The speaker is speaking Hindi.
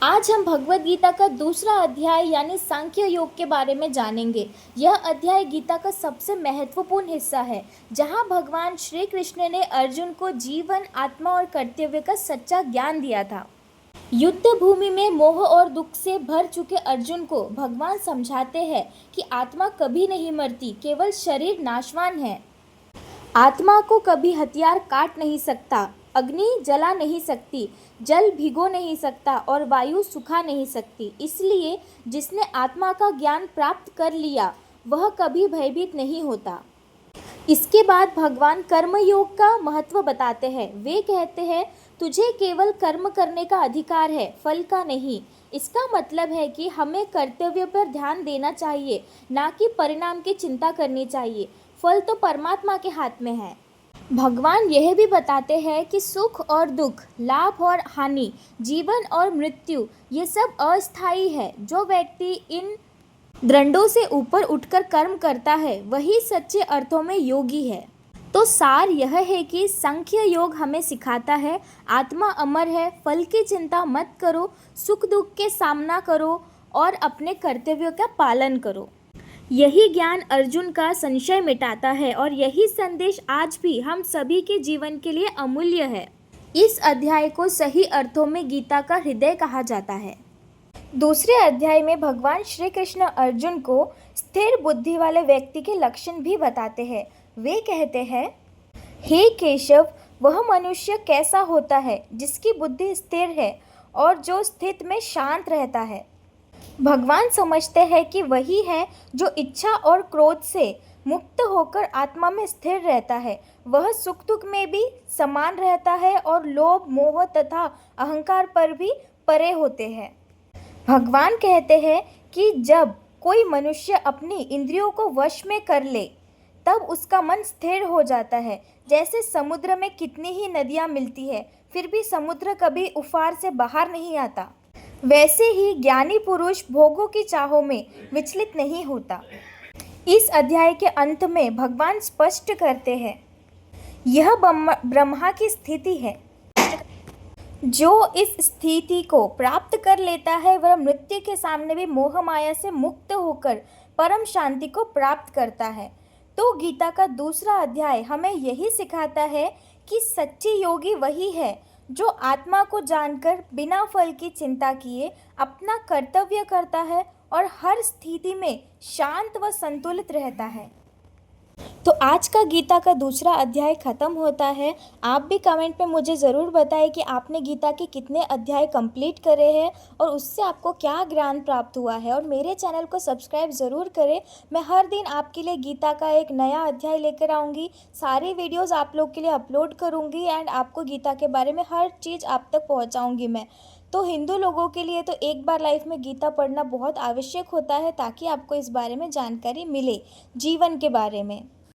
आज हम भगवद गीता का दूसरा अध्याय यानी सांख्य योग के बारे में जानेंगे। यह अध्याय गीता का सबसे महत्वपूर्ण हिस्सा है, जहां भगवान श्री कृष्ण ने अर्जुन को जीवन, आत्मा और कर्तव्य का सच्चा ज्ञान दिया था। युद्ध भूमि में मोह और दुख से भर चुके अर्जुन को भगवान समझाते हैं कि आत्मा कभी नहीं मरती, केवल शरीर नाशवान है। आत्मा को कभी हथियार काट नहीं सकता, अग्नि जला नहीं सकती, जल भिगो नहीं सकता और वायु सुखा नहीं सकती। इसलिए जिसने आत्मा का ज्ञान प्राप्त कर लिया वह कभी भयभीत नहीं होता। इसके बाद भगवान कर्म योग का महत्व बताते हैं। वे कहते हैं, तुझे केवल कर्म करने का अधिकार है, फल का नहीं। इसका मतलब है कि हमें कर्तव्य पर ध्यान देना चाहिए, ना कि परिणाम की चिंता करनी चाहिए। फल तो परमात्मा के हाथ में है। भगवान यह भी बताते हैं कि सुख और दुख, लाभ और हानि, जीवन और मृत्यु ये सब अस्थायी है। जो व्यक्ति इन दृढ़ों से ऊपर उठकर कर्म करता है वही सच्चे अर्थों में योगी है। तो सार यह है कि सांख्य योग हमें सिखाता है, आत्मा अमर है, फल की चिंता मत करो, सुख दुख के सामना करो और अपने कर्तव्यों का पालन करो। यही ज्ञान अर्जुन का संशय मिटाता है और यही संदेश आज भी हम सभी के जीवन के लिए अमूल्य है। इस अध्याय को सही अर्थों में गीता का हृदय कहा जाता है। दूसरे अध्याय में भगवान श्री कृष्ण अर्जुन को स्थिर बुद्धि वाले व्यक्ति के लक्षण भी बताते हैं। वे कहते हैं, हे केशव, वह मनुष्य कैसा होता है जिसकी बुद्धि स्थिर है और जो स्थित में शांत रहता है। भगवान समझते हैं कि वही है जो इच्छा और क्रोध से मुक्त होकर आत्मा में स्थिर रहता है। वह सुख दुख में भी समान रहता है और लोभ, मोह तथा अहंकार पर भी परे होते हैं। भगवान कहते हैं कि जब कोई मनुष्य अपनी इंद्रियों को वश में कर ले तब उसका मन स्थिर हो जाता है। जैसे समुद्र में कितनी ही नदियाँ मिलती है, फिर भी समुद्र कभी उफान से बाहर नहीं आता। वैसे ही ज्ञानी पुरुष भोगों की चाहों में विचलित नहीं होता। इस अध्याय के अंत में भगवान स्पष्ट करते हैं, यह ब्रह्मा की स्थिति है। जो इस स्थिति को प्राप्त कर लेता है वह मृत्यु के सामने भी मोह माया से मुक्त होकर परम शांति को प्राप्त करता है। तो गीता का दूसरा अध्याय हमें यही सिखाता है कि सच्ची योगी वही है जो आत्मा को जानकर बिना फल की चिंता किए अपना कर्तव्य करता है और हर स्थिति में शांत व संतुलित रहता है। तो आज का गीता का दूसरा अध्याय ख़त्म होता है। आप भी कमेंट में मुझे ज़रूर बताएं कि आपने गीता के कितने अध्याय कंप्लीट करे हैं और उससे आपको क्या ज्ञान प्राप्त हुआ है। और मेरे चैनल को सब्सक्राइब ज़रूर करें। मैं हर दिन आपके लिए गीता का एक नया अध्याय लेकर आऊँगी। सारी वीडियोज़ आप लोग के लिए अपलोड करूँगी एंड आपको गीता के बारे में हर चीज़ आप तक पहुँचाऊँगी मैं। तो हिंदू लोगों के लिए तो एक बार लाइफ में गीता पढ़ना बहुत आवश्यक होता है, ताकि आपको इस बारे में जानकारी मिले जीवन के बारे में।